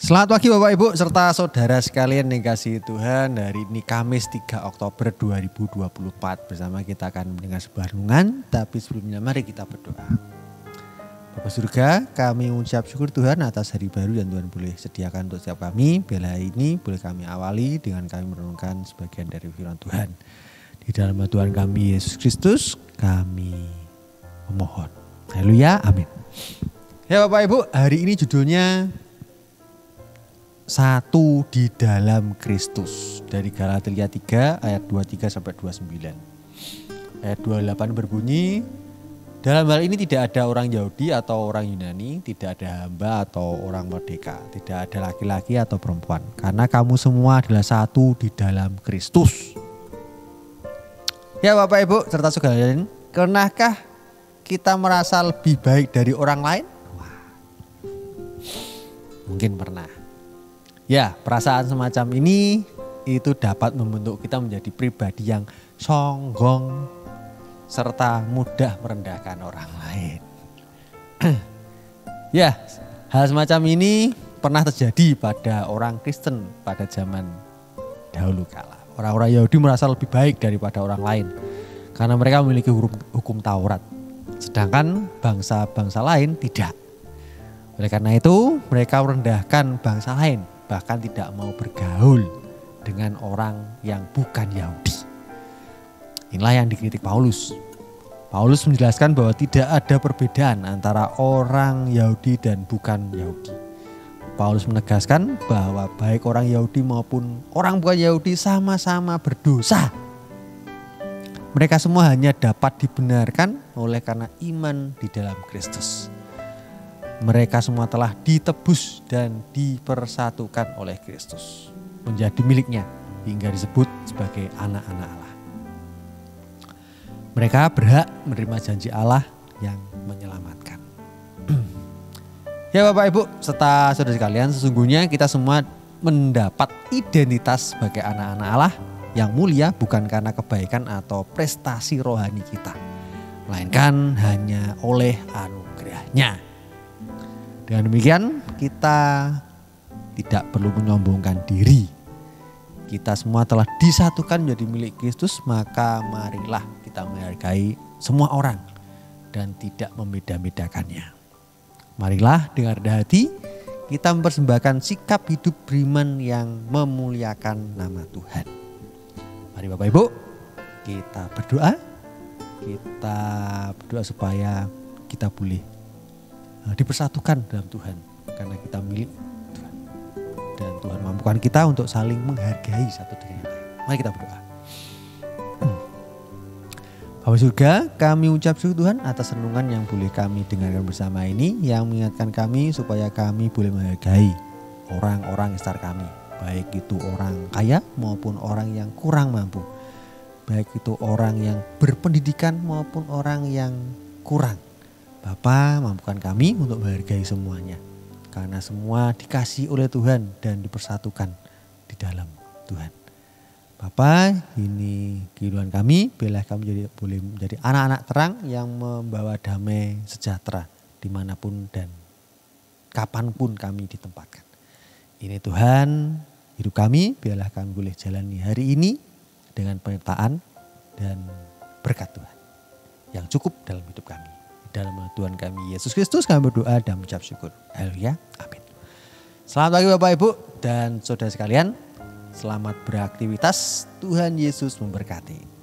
Selamat pagi Bapak Ibu serta saudara sekalian yang kasih Tuhan. Hari ini Kamis 3 Oktober 2024. Bersama kita akan mendengar sebuah renungan. Tapi sebelumnya mari kita berdoa. Bapa surga, kami mengucap syukur Tuhan atas hari baru yang Tuhan boleh sediakan untuk setiap kami. Bila hari ini boleh kami awali dengan kami merenungkan sebagian dari firman Tuhan. Di dalam nama Tuhan kami Yesus Kristus kami memohon. Haleluya, amin. Ya Bapak Ibu, hari ini judulnya Satu di dalam Kristus, dari Galatia 3 ayat 23 sampai 29. Ayat 28 berbunyi, dalam hal ini tidak ada orang Yahudi atau orang Yunani, tidak ada hamba atau orang merdeka, tidak ada laki-laki atau perempuan, karena kamu semua adalah satu di dalam Kristus. Ya Bapak Ibu serta sekalian, pernahkah kita merasa lebih baik dari orang lain? Wah, mungkin pernah. Ya, perasaan semacam ini itu dapat membentuk kita menjadi pribadi yang sombong serta mudah merendahkan orang lain. Ya, hal semacam ini pernah terjadi pada orang Kristen pada zaman dahulu kala. Orang-orang Yahudi merasa lebih baik daripada orang lain karena mereka memiliki hukum Taurat. Sedangkan bangsa-bangsa lain tidak. Oleh karena itu, mereka merendahkan bangsa lain. Bahkan tidak mau bergaul dengan orang yang bukan Yahudi. Inilah yang dikritik Paulus. Paulus menjelaskan bahwa tidak ada perbedaan antara orang Yahudi dan bukan Yahudi. Paulus menegaskan bahwa baik orang Yahudi maupun orang bukan Yahudi sama-sama berdosa. Mereka semua hanya dapat dibenarkan oleh karena iman di dalam Kristus. Mereka semua telah ditebus dan dipersatukan oleh Kristus, menjadi miliknya hingga disebut sebagai anak-anak Allah. Mereka berhak menerima janji Allah yang menyelamatkan. Ya Bapak Ibu serta saudara sekalian, sesungguhnya kita semua mendapat identitas sebagai anak-anak Allah yang mulia bukan karena kebaikan atau prestasi rohani kita, melainkan hanya oleh anugerahnya. Dengan demikian kita tidak perlu menyombongkan diri. Kita semua telah disatukan menjadi milik Kristus, maka marilah kita menghargai semua orang dan tidak membeda-bedakannya. Marilah dengan rendah hati kita mempersembahkan sikap hidup beriman yang memuliakan nama Tuhan. Mari Bapak Ibu kita berdoa. Kita berdoa supaya kita boleh dipersatukan dalam Tuhan karena kita milik Tuhan, dan Tuhan mampukan kita untuk saling menghargai satu dengan yang lain. Mari kita berdoa. Bapa surga, kami ucap syukur Tuhan atas renungan yang boleh kami dengarkan bersama ini, yang mengingatkan kami supaya kami boleh menghargai orang-orang sekitar kami, baik itu orang kaya maupun orang yang kurang mampu, baik itu orang yang berpendidikan maupun orang yang kurang. Bapa, mampukan kami untuk menghargai semuanya. Karena semua dikasih oleh Tuhan dan dipersatukan di dalam Tuhan. Bapa, ini kehidupan kami, biarlah kami boleh menjadi anak-anak terang yang membawa damai sejahtera dimanapun dan kapanpun kami ditempatkan. Ini Tuhan, hidup kami, biarlah kami boleh jalani hari ini dengan penyertaan dan berkat Tuhan yang cukup dalam hidup kami. Dalam nama Tuhan kami Yesus Kristus kami berdoa dan mengucap syukur. Haleluya, amin. Selamat pagi Bapak Ibu dan saudara sekalian. Selamat beraktivitas. Tuhan Yesus memberkati.